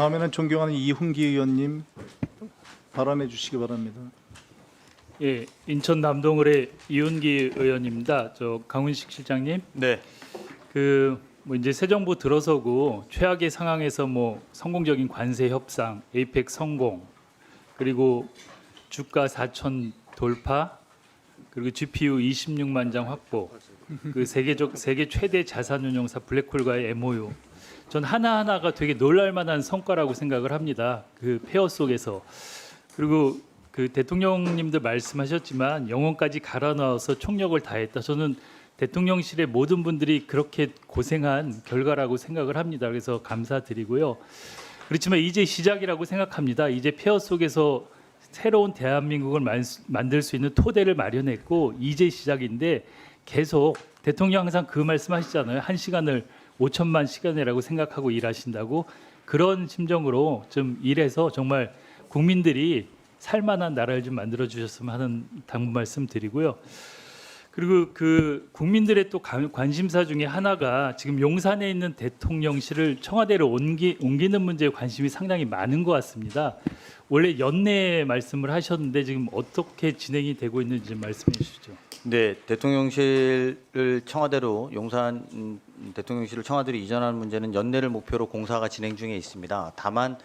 다음에는 존경하는 이훈기 의원님 발언해 주시기 바랍니다. 예, 인천 남동을의 이훈기 의원입니다. 저 강훈식 실장님, 네. 뭐 이제 새 정부 들어서고 최악의 상황에서 뭐 성공적인 관세 협상, 에이펙 성공, 그리고 주가 4천 돌파, 그리고 GPU 26만 장 확보, 그 세계 최대 자산운용사 블랙홀과의 MOU. 전 하나하나가 되게 놀랄만한 성과라고 생각을 합니다. 그 폐허 속에서. 그리고 그 대통령님도 말씀하셨지만 영혼까지 갈아 넣어서 총력을 다했다. 저는 대통령실의 모든 분들이 그렇게 고생한 결과라고 생각을 합니다. 그래서 감사드리고요. 그렇지만 이제 시작이라고 생각합니다. 이제 폐허 속에서 새로운 대한민국을 만들 수 있는 토대를 마련했고 이제 시작인데 계속 대통령 항상 그 말씀하시잖아요. 1시간을 5천만 시간이라고 생각하고 일하신다고. 그런 심정으로 좀 일해서 정말 국민들이 살만한 나라를 좀 만들어 주셨으면 하는 당부 말씀드리고요. 그리고 그 국민들의 또 관심사 중에 하나가 지금 용산에 있는 대통령실을 청와대로 옮기는 문제에 관심이 상당히 많은 것 같습니다. 원래 연내 말씀을 하셨는데 지금 어떻게 진행이 되고 있는지 좀 말씀해 주시죠. 네, 대통령실을 청와대로 용산 대통령실을 청와대로 이전하는 문제는 연내를 목표로 공사가 진행 중에 있습니다. 다만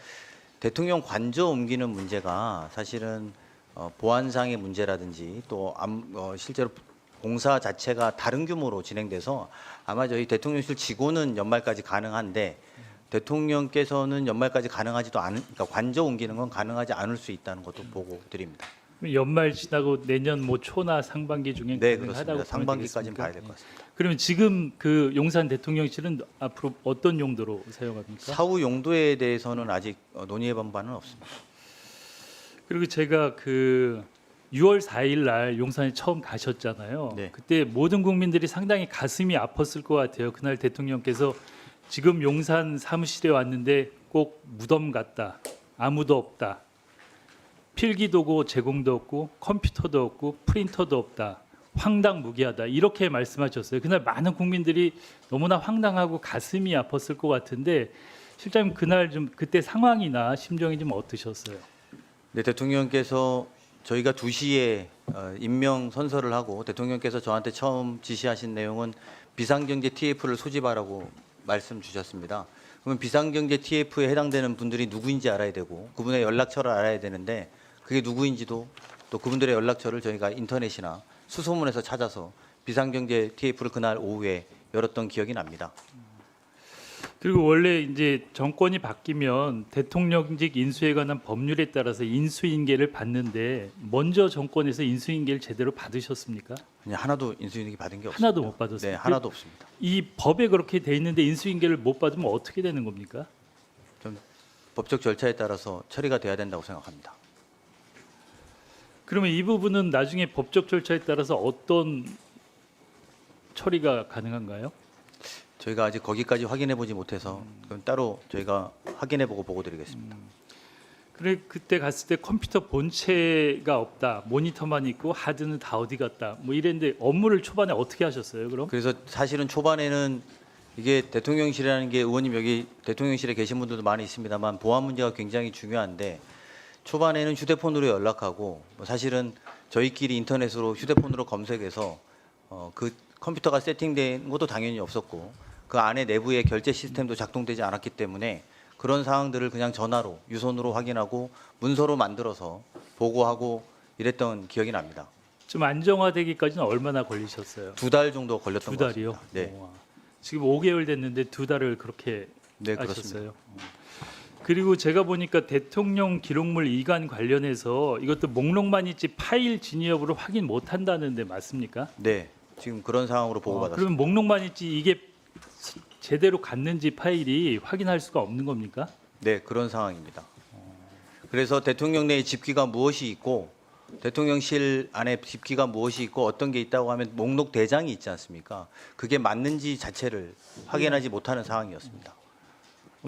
대통령 관저 옮기는 문제가 사실은 보안상의 문제라든지 또 실제로 공사 자체가 다른 규모로 진행돼서 아마 저희 대통령실 직원은 연말까지 가능한데 대통령께서는 연말까지 가능하지도 않은, 그러니까 관저 옮기는 건 가능하지 않을 수 있다는 것도 보고 드립니다. 연말 지나고 내년 뭐 초나 상반기 중에 네, 가능하다고 그렇습니다. 상반기까지는 되겠습니까? 봐야 될 것 같습니다. 그러면 지금 그 용산 대통령실은 앞으로 어떤 용도로 사용합니까? 사후 용도에 대해서는 아직 논의해본 바는 없습니다. 그리고 제가 그 6월 4일 날 용산에 처음 가셨잖아요. 네. 그때 모든 국민들이 상당히 가슴이 아팠을 것 같아요. 그날 대통령께서 지금 용산 사무실에 왔는데 꼭 무덤 같다. 아무도 없다. 필기도구 제공도 없고 컴퓨터도 없고 프린터도 없다. 황당무계하다. 이렇게 말씀하셨어요. 그날 많은 국민들이 너무나 황당하고 가슴이 아팠을 것 같은데 실장님 그날 좀 그때 상황이나 심정이 좀 어떠셨어요? 네, 대통령께서 저희가 2시에 임명 선서를 하고 대통령께서 저한테 처음 지시하신 내용은 비상경제 TF를 소집하라고 말씀 주셨습니다. 그러면 비상경제 TF에 해당되는 분들이 누구인지 알아야 되고 그분의 연락처를 알아야 되는데 그게 누구인지도 또 그분들의 연락처를 저희가 인터넷이나 수소문에서 찾아서 비상경제 TF를 그날 오후에 열었던 기억이 납니다. 그리고 원래 이제 정권이 바뀌면 대통령직 인수에 관한 법률에 따라서 인수인계를 받는데 먼저 정권에서 인수인계를 제대로 받으셨습니까? 그냥 하나도 인수인계 받은 게 없습니다. 하나도 못 받았어요. 네, 하나도 없습니다. 이 법에 그렇게 돼 있는데 인수인계를 못 받으면 어떻게 되는 겁니까? 좀 법적 절차에 따라서 처리가 돼야 된다고 생각합니다. 그러면 이 부분은 나중에 법적 절차에 따라서 어떤 처리가 가능한가요? 저희가 아직 거기까지 확인해 보지 못해서 그럼 따로 저희가 확인해 보고 보고 드리겠습니다. 그래 그때 갔을 때 컴퓨터 본체가 없다, 모니터만 있고 하드는 다 어디 갔다, 뭐 이랬는데 업무를 초반에 어떻게 하셨어요? 그럼? 그래서 사실은 초반에는 이게 대통령실이라는 게 의원님 여기 대통령실에 계신 분들도 많이 있습니다만 보안 문제가 굉장히 중요한데 초반에는 휴대폰으로 연락하고 사실은 저희끼리 인터넷으로 휴대폰으로 검색해서 그 컴퓨터가 세팅된 것도 당연히 없었고 그 안에 내부의 결제 시스템도 작동되지 않았기 때문에 그런 상황들을 그냥 전화로 유선으로 확인하고 문서로 만들어서 보고하고 이랬던 기억이 납니다. 좀 안정화되기까지는 얼마나 걸리셨어요? 2달 정도 걸렸던 두 것 달이요? 같습니다. 네, 우와. 지금 5개월 됐는데 2달을 그렇게 네 하셨어요. 그렇습니다. 그리고 제가 보니까 대통령 기록물 이관 관련해서 이것도 목록만 있지 파일 진위 여부를 확인 못 한다는데 맞습니까? 네, 지금 그런 상황으로 보고받았습니다. 그러면 목록만 있지 이게 제대로 갔는지 파일이 확인할 수가 없는 겁니까? 네, 그런 상황입니다. 그래서 대통령 내에 집기가 무엇이 있고 대통령실 안에 집기가 무엇이 있고 어떤 게 있다고 하면 목록 대장이 있지 않습니까? 그게 맞는지 자체를 확인하지 못하는 상황이었습니다.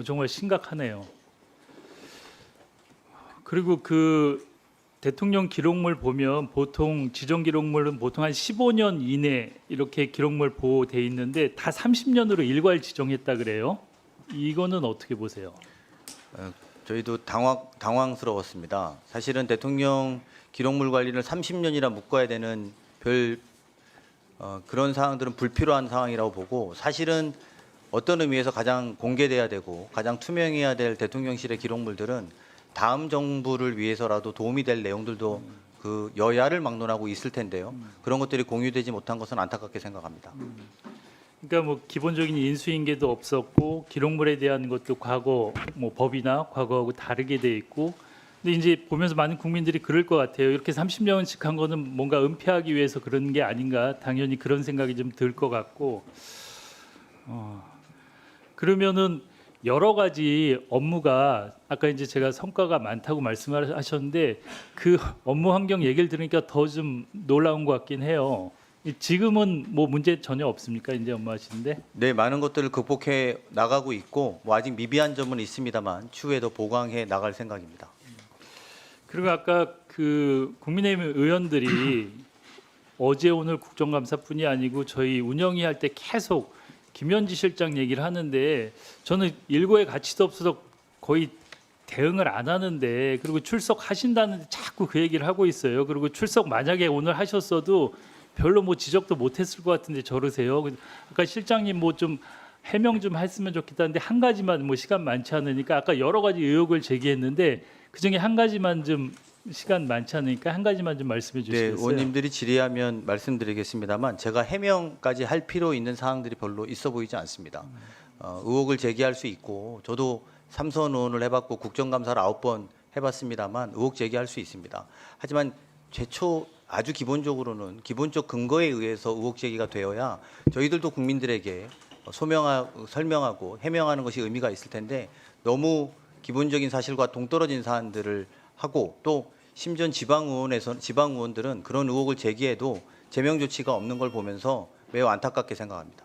정말 심각하네요. 그리고 그 대통령 기록물 보면 보통 지정 기록물은 보통 한 15년 이내 이렇게 기록물 보호돼 있는데 다 30년으로 일괄 지정했다 그래요. 이거는 어떻게 보세요? 저희도 당황스러웠습니다. 사실은 대통령 기록물 관리를 30년이나 묶어야 되는 그런 상황들은 불필요한 상황이라고 보고, 사실은 어떤 의미에서 가장 공개돼야 되고 가장 투명해야 될 대통령실의 기록물들은 다음 정부를 위해서라도 도움이 될 내용들도 그 여야를 막론하고 있을 텐데요. 그런 것들이 공유되지 못한 것은 안타깝게 생각합니다. 그러니까 뭐 기본적인 인수인계도 없었고 기록물에 대한 것도 과거 뭐 법이나 과거하고 다르게 돼 있고, 근데 이제 보면서 많은 국민들이 그럴 것 같아요. 이렇게 30년씩 한 거는 뭔가 은폐하기 위해서 그런 게 아닌가, 당연히 그런 생각이 좀 들 것 같고, 그러면은 여러 가지 업무가 아까 이제 제가 성과가 많다고 말씀하셨는데 그 업무 환경 얘기를 들으니까 더 좀 놀라운 것 같긴 해요. 지금은 뭐 문제 전혀 없습니까? 이제 업무하시는데? 네, 많은 것들을 극복해 나가고 있고 뭐 아직 미비한 점은 있습니다만 추후에 더 보강해 나갈 생각입니다. 그리고 아까 그 국민의힘 의원들이 어제 오늘 국정감사뿐이 아니고 저희 운영위 할 때 계속 김현지 실장 얘기를 하는데, 저는 일고의 가치도 없어서 거의 대응을 안 하는데, 그리고 출석하신다는데 자꾸 그 얘기를 하고 있어요. 그리고 출석 만약에 오늘 하셨어도 별로 뭐 지적도 못했을 것 같은데 저러세요. 아까 실장님 뭐 좀 해명 좀 했으면 좋겠다는데 한 가지만, 뭐 시간 많지 않으니까 아까 여러 가지 의혹을 제기했는데 그 중에 한 가지만, 좀 시간 많지 않으니까 한 가지만 좀 말씀해 네, 주시겠어요? 의원님들이 질의하면 말씀드리겠습니다만 제가 해명까지 할 필요 있는 사항들이 별로 있어 보이지 않습니다. 의혹을 제기할 수 있고 저도 3선 의원을 해봤고 국정감사를 9번 해봤습니다만 의혹 제기할 수 있습니다. 하지만 최초 아주 기본적으로는 기본적 근거에 의해서 의혹 제기가 되어야 저희들도 국민들에게 설명하고 해명하는 것이 의미가 있을 텐데, 너무 기본적인 사실과 동떨어진 사안들을 하고 또 심지어 지방 의원들은 그런 의혹을 제기해도 제명 조치가 없는 걸 보면서 매우 안타깝게 생각합니다.